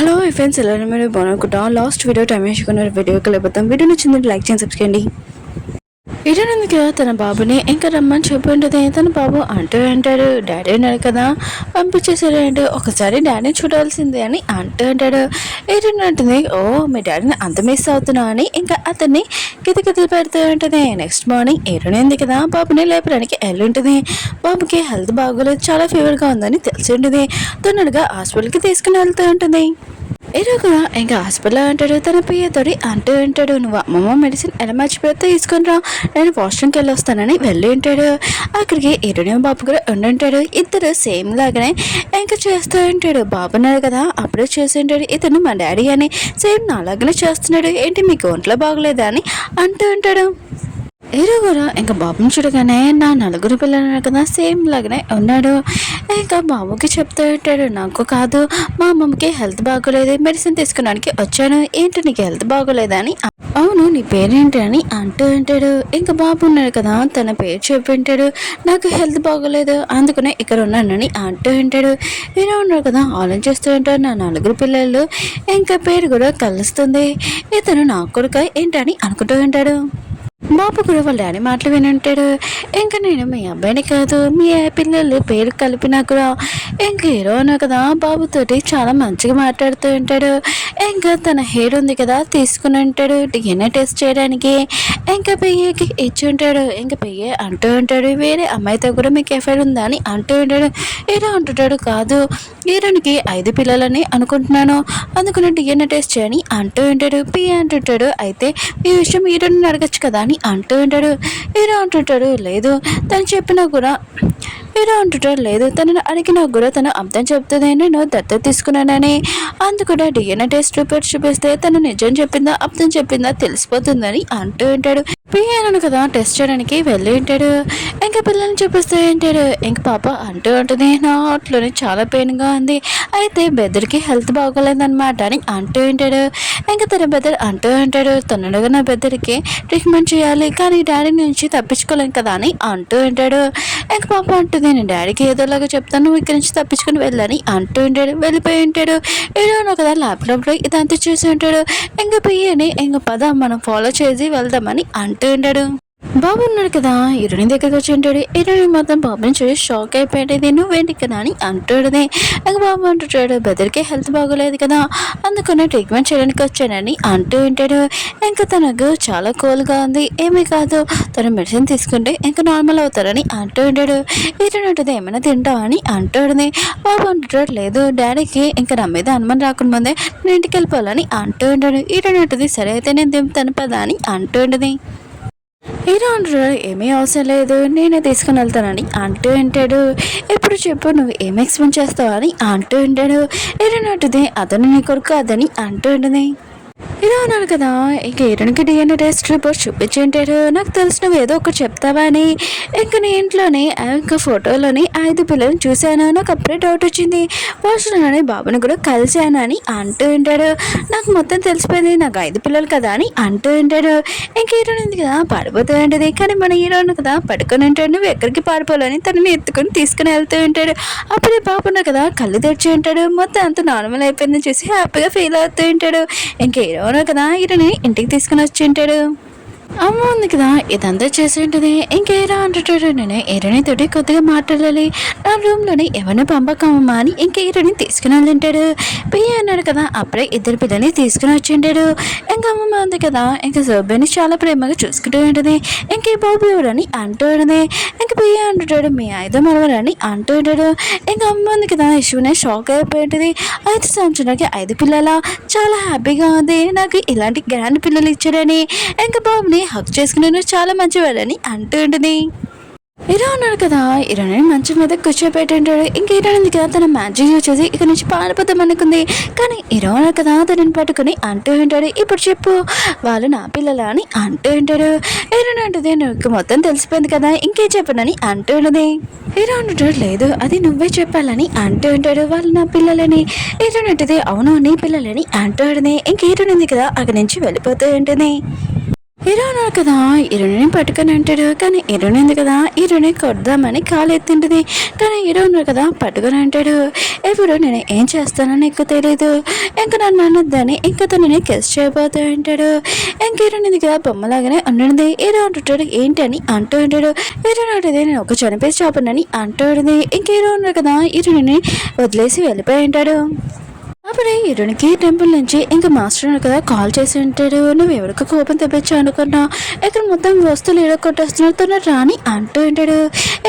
Hello friends, ఎలా మీరు బాగునుకుంటాం. Last video time వేసుకున్న వీడియోకి వెళ్ళిపోతాం. వీడియో నచ్చింది లైక్ చేయండి, సబ్స్క్రైబ్ చేయండి. ఇటనందుకు తన బాబుని ఇంకా రమ్మని చెప్పి ఉంటుంది. తన బాబు అంటాడు, డాడీ అన్నాడు కదా పంపించేసాడు, ఒకసారి డాడీని చూడాల్సిందే అని అంటాడు. ఏంటంటుంది, ఓ మీ డాడీని అంత మిస్ అవుతున్నా అని ఇంకా అతన్ని కితకితలు పెడుతూ ఉంటుంది. నెక్స్ట్ మార్నింగ్ ఏడునింది కదా బాబుని లేపడానికి వెళ్ళుంటుంది. బాబుకి హెల్త్ బాగోలేదు, చాలా ఫీవర్గా ఉందని తెలిసి ఉంటుంది. తొందరగా హాస్పిటల్కి తీసుకుని వెళ్తూ ఉంటుంది. ఏదో కూడా ఇంకా హాస్పిటల్ అంటాడు. తన పియ్యతోటి అంటాడు, నువ్వు అమ్మమ్మ మెడిసిన్ ఎలా మర్చిపోతే తీసుకుని రా, నేను వాష్రూమ్కి వెళ్ళి వస్తానని వెళ్ళి ఉంటాడు. అక్కడికి ఇరుని బాబు కూడా ఉండుంటాడు. ఇద్దరు సేమ్ లాగానే ఇంకా చేస్తూ ఉంటాడు. బాబు ఉన్నాడు కదా అప్పుడే చేసి ఉంటాడు, ఇతను మా డాడీ అని సేమ్ నాలాగానే చేస్తున్నాడు, ఏంటి మీకు ఒంట్లో బాగలేదా అని అంటూ ఉంటాడు. ఏదో కూడా ఇంకా బాబుని చూడగానే నా నలుగురు పిల్లలు కదా సేమ్ లాగానే ఉన్నాడు. ఇంకా బాబుకి చెప్తూ ఉంటాడు, నాకు కాదు మా అమ్మమ్మకి హెల్త్ బాగోలేదు, మెడిసిన్ తీసుకున్నానికి వచ్చాను, ఏంటి నీకు హెల్త్ బాగోలేదా అని. అవును నీ పేరేంటి అని అంటూ ఉంటాడు. ఇంకా బాబు ఉన్నాడు కదా తన పేరు చెప్పి ఉంటాడు, నాకు హెల్త్ బాగోలేదు అందుకనే ఇక్కడ ఉన్నానని అంటూ ఉంటాడు. ఇలా ఉన్నాడు కదా ఆలోచిస్తూ ఉంటాడు. నా నలుగురు పిల్లలు ఇంకా పేరు కూడా కలుస్తుంది, ఇతను నా కొడుక ఏంటని అనుకుంటూ ఉంటాడు. బాబు కూడా వాళ్ళ డాడీ మాటలు వినుంటాడు. ఇంకా నేను మీ అబ్బాయిని కాదు మీ పిల్లలు పేరు కలిపినా కూడా ఇంకా హీరో అన్నా కదా బాబుతోటి చాలా మంచిగా మాట్లాడుతూ ఉంటాడు. ఇంకా తన హెయిర్ ఉంది కదా తీసుకుని ఉంటాడు డిఎన్ఏ టెస్ట్ చేయడానికి. ఇంకా పెయ్యకి ఇచ్చి ఉంటాడు. ఇంకా పెయ్య అంటూ ఉంటాడు, వేరే అమ్మాయితో కూడా మీకు ఎఫ్ఐఆర్ ఉందా అని అంటూ ఉంటాడు. హీరో అంటుంటాడు, కాదు హీరోనికి 5 పిల్లలని అనుకుంటున్నాను, అందుకని డిఎన్ఏ టెస్ట్ చేయని అంటూ ఉంటాడు. పియ్య అంటుంటాడు, అయితే ఈ విషయం హీరోని అడగచ్చు కదా అని అంటూ ఉంటాడు. హీరో అంటుంటాడు, లేదు తను చెప్పినా కూడా లేదు తనను అడిగినా కూడా తను అర్థం చెప్తుంది, నేను దత్తత తీసుకున్నానని, అందుకని డిఎన్ఏ టెస్ట్ రిపోర్ట్ చూపిస్తే తను నిజం చెప్పిందా అర్థం చెప్పిందా తెలిసిపోతుందని అంటూ ఉంటాడు. పియ్యను కదా టెస్ట్ చేయడానికి వెళ్ళి ఉంటాడు. ఇంకా పిల్లల్ని చూపిస్తూ ఉంటాడు. ఇంక పాప అంటూ ఉంటుంది, నా హార్ట్లోని చాలా పెయిన్గా ఉంది, అయితే బెదర్కి హెల్త్ బాగోలేదన్నమాట అని అంటూ ఉంటాడు. ఇంకా తన బెదర్ అంటూ ఉంటాడు, తొందరగా నా బెదర్కి ట్రీట్మెంట్ చేయాలి, కానీ డాడీ నుంచి తప్పించుకోలేను కదా అని అంటూ ఉంటాడు. ఇంక పాప అంటుంది, నేను డాడీకి ఏదోలాగా చెప్తాను, నువ్వు ఇక్కడి నుంచి తప్పించుకుని వెళ్ళని అంటూ ఉంటాడు. వెళ్ళిపోయి ఉంటాడు. ఏదో కదా ల్యాప్టాప్లో ఇదంతా చూసి ఉంటాడు. ఇంకా పియ్యని ఇంక పద మనం ఫాలో చేసి వెళ్దామని అంటూ ఉంటాడు. బాబు ఉన్నాడు కదా హీరోయిన్ దగ్గరికి వచ్చి ఉంటాడు. హీరోయిన్ మాత్రం బాబుని చూసి షాక్ అయిపోయేది, నువ్వేంటి కదా అని అంటాడుది. ఇంకా బాబు అంటుంటాడు, బెదర్కి హెల్త్ బాగోలేదు కదా అందుకనే ట్రీట్మెంట్ చేయడానికి వచ్చానని అంటూ ఉంటాడు. ఇంకా తనకు చాలా కూల్గా ఉంది, ఏమీ కాదు తను మెడిసిన్ తీసుకుంటే ఇంకా నార్మల్ అవుతారని అంటూ ఉంటాడు. హీరోయిన్ ఉంటుంది, ఏమైనా తింటావా అని అంటాడుది. బాబు అంటుంటాడు, లేదు డాడీకి ఇంకా నా మీద అనుమానం రాకుండా నేను ఇంటికి వెళ్ళిపోవాలని అంటూ ఉంటాడు. హీరోయిన్ ఉంటుంది, సరే అయితే నేను దింపుతాను పదా అని అంటూ ఉంటుంది. హీరో అంటాడు, ఏమీ అవసరం లేదు నేనే తీసుకుని వెళ్తానని అంటూ ఉంటాడు. ఇప్పుడు చెప్పు నువ్వు ఏం ఎక్స్ప్లెయిన్ చేస్తావు అని అంటూ ఉంటాడు. హీరోయిన్ అంటుంది, అతను నీ కొడుకు అదని అంటూ ఉంటుంది. ఇలా ఉన్నాను కదా ఇంక హీరోయిన్కి డిఎన్ఏ టెస్ట్ రిపోర్ట్ చూపించుంటాడు. నాకు తెలిసినవి ఏదో ఒకటి చెప్తావా అని. ఇంక నీ ఇంట్లోని ఇంకా ఫోటోలోని 5 పిల్లల్ని చూశాను, నాకు అప్పుడే డౌట్ వచ్చింది, వాష్లోని బాబుని కూడా కలిశాను అని అంటూ ఉంటాడు. నాకు మొత్తం తెలిసిపోయింది, నాకు 5 పిల్లలు కదా అని అంటూ ఉంటాడు. ఇంక హీరోయిన్ ఉంది కదా పారిపోతూ ఉంటుంది, కానీ మన హీరోయిన్ కదా పడుకొని ఉంటాడు. నువ్వు ఎక్కడికి పారిపోవాలని తనని ఎత్తుకొని తీసుకుని వెళ్తూ ఉంటాడు. అప్పుడే బాబున్న కదా కళ్ళు తెచ్చి ఉంటాడు. మొత్తం అంతా నార్మల్ అయిపోయిందని చూసి హ్యాపీగా ఫీల్ అవుతూ ఉంటాడు. ఇంక హీరోను కదా హీరోని ఇంటికి తీసుకుని వచ్చి ఉంటాడు. అమ్మ ఉంది కదా ఇదంతా చేసి ఉంటుంది. ఇంకేరా అంటుంటాడు, నేను హీరోని తోటి కొద్దిగా మాట్లాడాలి, నా రూమ్లోని ఎవరిని పంపకమ్మా అని ఇంక హీరోని తీసుకుని వెళ్తుంటాడు. పియ్య అన్నాడు కదా అప్పుడే 2 పిల్లని తీసుకుని వచ్చి ఉంటాడు. ఇంకా అమ్మమ్మ ఉంది కదా ఇంకా సుబ్బని చాలా ప్రేమగా చూసుకుంటూ ఉంటుంది. ఇంక ఈ బాబు ఎవరని అంటూ ఉంటుంది. ఇంక పియ్య అంటుంటాడు, మీ 5 మనవరని అంటూ ఉంటాడు. ఇంకా అమ్మ ఉంది కదా ఇష్యూనే షాక్ అయిపోయి ఉంటుంది. 5 సంవత్సరాలకి 5 పిల్లల చాలా హ్యాపీగా ఉంది, నాకు ఇలాంటి గ్రాండ్ పిల్లలు ఇచ్చారని. ఇంకా బాబుని హక్ చేసుకుని చాలా మంచివాడని అంటూ ఉంటుంది. హీరో ఉన్నాడు కదా హీరోని మంచి మీద కూర్చోబెట్టింటాడు. ఇంక హీరోయిన్ కదా తన మ్యాజిక్ వచ్చేసి ఇక్కడ నుంచి పారిపోతాం అనుకుంది, కానీ హీరో ఉన్నాడు కదా తనని పట్టుకుని అంటూ ఉంటాడు, ఇప్పుడు చెప్పు వాళ్ళు నా పిల్లల అని అంటూ ఉంటాడు. హీరోయిన్ అంటుంది, నాకు మొత్తం తెలిసిపోయింది కదా ఇంకేం చెప్పనని అంటూ ఉన్నది. హీరో అంటుంటాడు, లేదు అది నువ్వే చెప్పాలని అంటూ ఉంటాడు, వాళ్ళు నా పిల్లలని. హీరోయిన్ అంటుంది, అవును నీ పిల్లలని అంటూ ఉంటుంది. ఇంక హీరోయిన్ ఉంది కదా అక్కడి నుంచి వెళ్ళిపోతూ ఉంటుంది. హీరో ఉన్నాడు కదా, హీరోని పట్టుకొని అంటాడు. కానీ హీరోని ఉంది కదా, హీరోని కొడదామని కాలు ఎత్తింటుంది. కానీ హీరో ఉన్నాడు కదా, పట్టుకొని అంటాడు, ఇప్పుడు నేను ఏం చేస్తానని నీకు తెలీదు, ఇంకా నన్ను అనొద్దని ఇంకా తనని కిస్ చేయబోతూ అంటాడు. ఇంక హీరోని ఉంది కదా, బొమ్మలాగానే ఉండండి. హీరో అంటుంటాడు ఏంటి అని అంటూ ఉంటాడు. హీరో నాటిది నేను ఒక చనిపోయి చాపనని అంటూ ఉంటుంది. ఇంక హీరో ఉన్నాడు కదా, హీరోని వదిలేసి వెళ్ళిపోయి ఉంటాడు. అప్పుడే హీరోనికి టెంపుల్ నుంచి ఇంకా మాస్టర్ ఉన్నాడు కదా కాల్ చేసి ఉంటాడు. నువ్వు ఎవరికి కోపం తెప్పించా అనుకున్నా, ఇక్కడ మొత్తం వస్తువులు ఏడో కొట్టేస్తున్నారు, తన రాని అంటూ ఉంటాడు.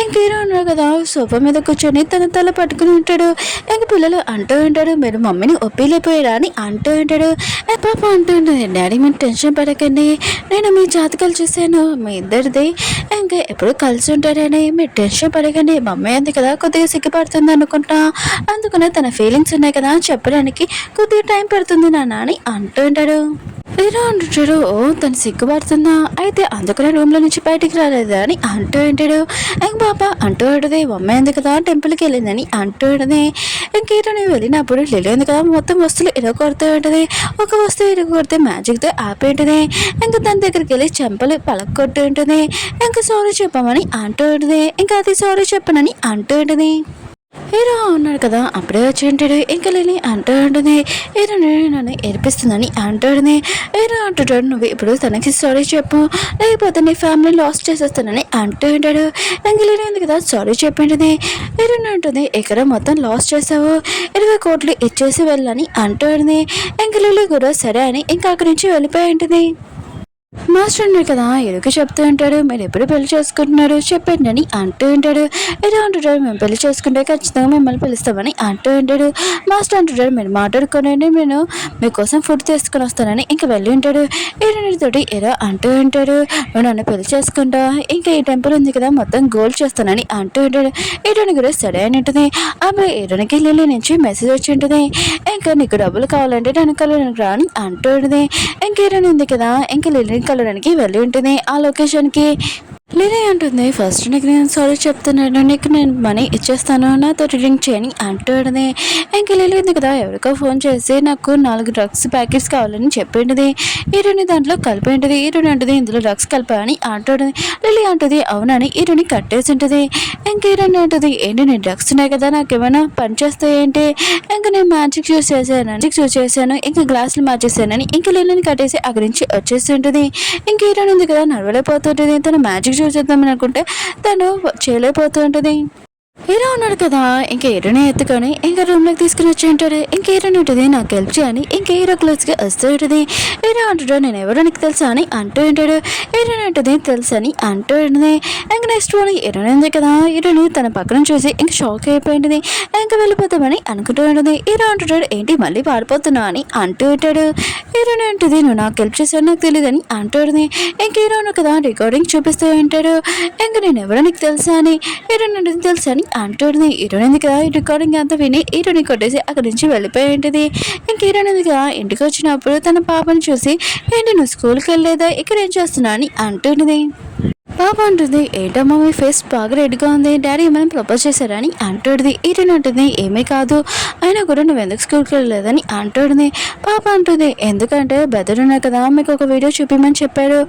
ఇంక హీరో ఉన్నాడు కదా, సోఫా మీద కూర్చొని తన తల పట్టుకుని ఉంటాడు. ఇంక పిల్లలు అంటూ ఉంటాడు, మీరు మమ్మీని ఒప్పిలేపోయారా అని అంటూ ఉంటాడు. పాప అంటూ ఉంటుంది, డాడీ మీరు టెన్షన్ పడకండి, నేను మీ జాతకాలు చూశాను, మీ ఇద్దరిది ఇంకా ఎప్పుడు కలిసి ఉంటారని మీరు టెన్షన్ పడకండి. మమ్మీ అంది కదా కొద్దిగా సిగ్గుపడుతుంది అనుకుంటా, అందుకనే తన ఫీలింగ్స్ ఉన్నాయి కదా చెప్పడానికి కొద్దిగా టైం పడుతుంది నాన్న అని అంటూ ఉంటాడు. హీరో అంటుంటాడు, ఓ తను సిగ్గుపడుతుందా, అయితే అందుకనే రూమ్లో నుంచి బయటికి రాలేదా అని అంటూ ఉంటాడు. ఇంక పాప అంటూ ఉంటుంది, మమ్మీ ఉంది కదా టెంపుల్కి వెళ్ళిందని అంటూ ఉంటుంది. ఇంక హీరోని వెళ్ళినప్పుడు లిలీ ఉంది కదా మొత్తం వస్తువులు ఇరగొడుతూ ఉంటుంది. ఒక వస్తువు ఇరగొడితే మ్యాజిక్తో ఆపి ఉంటుంది. ఇంకా తన దగ్గరికి వెళ్ళి చెంపలు పలకొట్టు ఉంటుంది. ఇంకా సారీ చెప్పమని అంటూ ఉంటుంది. ఇంకా అది సారీ చెప్పనని అంటూ ఉంటుంది. హీరో ఉన్నాడు కదా, అప్పుడే వచ్చి ఉంటాడు. ఇంకా లేని అంటూ ఉంటుంది, హీరో నన్ను ఏడిపిస్తుందని అంటాడుని. హీరో అంటుంటాడు, నువ్వు ఇప్పుడు తనకి సారీ చెప్పు, లేకపోతే నీ ఫ్యామిలీ లాస్ చేసేస్తానని అంటూ ఉంటాడు. ఇంకా లేని ఉంది కదా సారీ చెప్పింటుంది. హీరో అంటుంది, ఇక్కడ మొత్తం లాస్ చేసావు, 20 కోట్లు ఇచ్చేసి వెళ్ళని అంటుంది. ఇంకా లిల్లీ కూడా సరే అని ఇంకా అక్కడి నుంచి వెళ్ళిపోయి ఉంటుంది. మాస్టర్ ఉన్నాడు కదా, ఎరుక చెప్తూ ఉంటాడు, మీరు ఎప్పుడు పెళ్లి చేసుకుంటున్నారు చెప్పండి అని అంటూ ఉంటాడు. ఎలా అంటుంటాడు, మేము పెళ్లి చేసుకుంటే ఖచ్చితంగా మిమ్మల్ని పిలుస్తామని అంటూ ఉంటాడు. మాస్టర్ అంటుంటాడు, మీరు మాట్లాడుకోనండి, నేను మీకోసం ఫుడ్ తీసుకుని వస్తానని ఇంకా వెళ్ళి ఉంటాడు. తోటి ఎలా అంటూ ఉంటాడు, నువ్వు నన్ను పెళ్లి చేసుకుంటా, ఇంకా ఈ టెంపుల్ ఉంది కదా మొత్తం గోల్డ్ చేస్తానని అంటూ ఉంటాడు. ఈరోని కూడా సరే అని ఉంటుంది. అప్పుడు ఈరోనికి లిల్లీ నుంచి మెసేజ్ వచ్చి ఉంటుంది, ఇంకా నీకు డబ్బులు కావాలంటే నన్ను కలవడానికి రాని అంటూ ఉంటుంది. ఇంక ఈరోని ఉంది కదా, ఇంకా లిల్లీ కలవడానికి వెళ్ళి ఉంటుంది ఆ లొకేషన్కి. లిలీ అంటుంది, ఫస్ట్ నీకు నేను సారీ చెప్తున్నాను, నీకు నేను మనీ ఇచ్చేస్తాను, నాతో డ్రింక్ చేయని అంటుంది. ఇంక లిలీ ఉంది కదా, ఎవరికో ఫోన్ చేసి నాకు 4 డ్రగ్స్ ప్యాకెట్స్ కావాలని చెప్పింటుంది. హీరోని దాంట్లో కలిపి హీరోని అంటుంది, ఇందులో డ్రగ్స్ కలిపాని అంటుంది. లిలీ అంటుంది, అవునని హీరోని కట్టేసి ఉంటుంది. ఇంక హీరోని అంటుంది, ఏంటి నేను డ్రగ్స్ ఉన్నాయి కదా నాకేమైనా పని చేస్తాయి ఏంటి, ఇంకా నేను మ్యాజిక్ యూస్ చేశాను ఇంకా గ్లాసులు మార్చేసానని ఇంక లిలీని కట్టేసి అక్కడి నుంచి వచ్చేసి ఉంటుంది. ఇంక హీరోని ఉంది కదా నడవలేకపోతుంటుంది. తన మ్యాజిక్ చూసేద్దామని అనుకుంటే తను చేయలేకపోతూ ఉంటుంది. హీరో ఉన్నాడు కదా, ఇంకా హీరోని ఎత్తుకొని ఇంకా రూమ్లోకి తీసుకుని వచ్చి ఉంటాడు. ఇంక హీరోని ఉంటుంది, నాకు హెల్ప్ చేయని ఇంకా హీరో క్లోజ్గా వస్తూ ఉంటుంది. హీరో అంటాడు, నేను ఎవరో నీకు తెలుసా అని అంటూ ఉంటాడు. హీరోని ఉంటుంది, తెలుసు అని అంటూ ఉంటుంది. ఇంక నెక్స్ట్ వన్ హీరోని ఉంది కదా, హీరోని తన పక్కన చూసి ఇంక షాక్ అయిపోయింది. ఇంకా వెళ్ళిపోతామని అనుకుంటూ ఉంటుంది. హీరో అంటాడు, ఏంటి మళ్ళీ పారిపోతున్నావు అని అంటూ ఉంటాడు. హీరోని ఉంటుంది, నువ్వు నాకు హెల్ప్ చేశాను నాకు తెలియదని అంటుంది. ఇంక హీరోను కదా రికార్డింగ్ చూపిస్తూ ఉంటాడు. ఇంక నేను ఎవరో నీకు తెలుసా అని హీరోని ఉంటుంది, తెలుసా అని అంటుంది. హీరోయిన్ కదా ఈ రికార్డింగ్ అంతా విని హీరోని కొట్టేసి అక్కడి నుంచి వెళ్ళిపోయి ఉంటుంది. ఇంక హీరోయిన్ కదా ఇంటికి వచ్చినప్పుడు తన పాపని చూసి, ఏంటి నువ్వు స్కూల్కి వెళ్ళలేదా, ఇక్కడ ఏం చేస్తున్నా అని అంటుంది. పాప అంటుంది, ఏంటమ్మా మీ ఫేస్ బాగా రెడ్గా ఉంది, డాడీ ఏమైనా ప్రపోజ్ చేశారా అని అంటుంది. హీరోయిన్ అంటుంది, ఏమీ కాదు, అయినా కూడా నువ్వు ఎందుకు స్కూల్కి వెళ్ళలేదని అంటుంది. పాప అంటుంది, ఎందుకంటే బ్రదర్ ఉన్నాయి కదా మీకు ఒక వీడియో చూపించమని చెప్పాడు,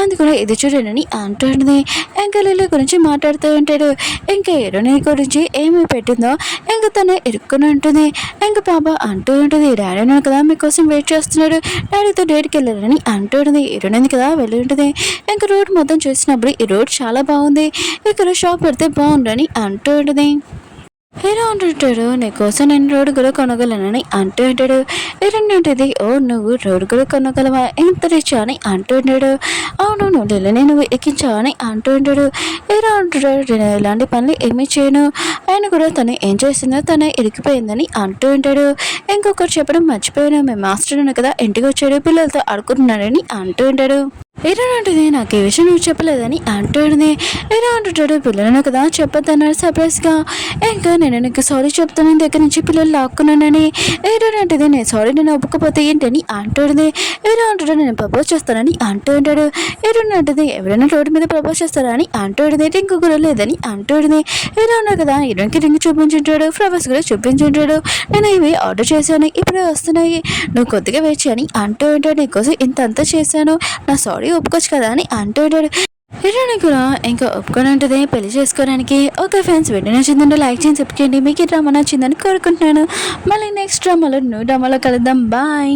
అందుకని ఇది చూడండి అంటుంది. ఇంకా లిల్లీ గురించి మాట్లాడుతూ ఉంటాడు. ఇంకా హీరోయిన్ గురించి ఏమి పెట్టిందో ఇంకా తను ఇరుక్కుని ఉంటుంది. ఇంకా పాప అంటూ ఉంటుంది, డాడీ ఉన్నాడు కదా మీకోసం వెయిట్ చేస్తున్నాడు, డాడీతో డేట్కి వెళ్ళాలని అంటుంది. హీరోయిన్ కదా వెళ్ళి ఉంటుంది. ఇంకా రోడ్ మొత్తం చూసినప్పుడు ఈ రోడ్ చాలా బాగుంది, ఇక్కడ షాప్ పెడితే బాగుండని అంటూ ఉంటుంది. హీరో అంటుంటాడు, నీకోసం నేను రోడ్డు కూడా కొనగలనని అంటూ ఉంటాడు. హీరోయిన్ ఉంటుంది, ఓ నువ్వు రోడ్డు కూడా కొనగలవా, ఎంత రిచ్ అని అంటుంటాడు. అవును నువ్వు లిల్లీని నువ్వు ఎక్కించావు అని అంటూ ఉంటాడు. హీరో అంటుంటాడు, నేను ఇలాంటి పనులు ఏమీ చేయను, ఆయన కూడా తను ఏం చేసిందో తను ఇరికిపోయిందని అంటూ ఉంటాడు. ఇంకొకరు చెప్పడం మర్చిపోయాను, మేము మాస్టర్ ఉన్నా కదా ఇంటికి వచ్చాడు పిల్లలతో ఆడుకుంటున్నాడని అంటూ ఉంటాడు. హీరో అంటుంది, నాకు ఈ విషయం నువ్వు చెప్పలేదని అంటుంది. హీరో అంటుంటాడు, పిల్లలను కదా చెప్పొద్దన్నారు సర్ప్రైజ్గా, ఇంకా నేను నీకు సారీ చెప్తాను దగ్గర నుంచి పిల్లలు లాక్కున్నానని. హీరో అంటుంది, నేను సారీ నేను ఒప్పుకపోతే ఏంటని అంటుంది. హీరో అంటాడు, నేను ప్రపోజ్ చేస్తానని అంటూ ఉంటాడు. హీరో అంటుంది, ఎవరైనా రోడ్డు మీద ప్రపోజ్ చేస్తారా అని అంటుంది. రింగ్ కూడా లేదని అంటుంది. హీరో అన్నా కదా హీరోకి రింగ్ చూపించుంటాడు, ఫ్లవర్స్ కూడా చూపించుంటాడు. నేను ఇవి ఆర్డర్ చేశాను ఇప్పుడే వస్తున్నాయి, నువ్వు కొద్దిగా వెయిట్ చేయని అంటూ ఉంటాడు. నీకోసం ఇంత అంతా చేశాను, నా సారీ గౌరీ ఒప్పుకోవచ్చు కదా అని అంటూ ఉంటాడు. హీరోయిన్ కూడా ఇంకా ఒప్పుకొని ఉంటుంది పెళ్లి చేసుకోవడానికి. ఓకే ఫ్రెండ్స్, వీడియో నచ్చిందంటే లైక్ చేయండి, సబ్స్క్రైబ్ చేయండి. మీకు ఈ డ్రామా నచ్చిందని కోరుకుంటున్నాను. మళ్ళీ నెక్స్ట్ డ్రామాలో న్యూ డ్రామాలో కలుద్దాం. బాయ్.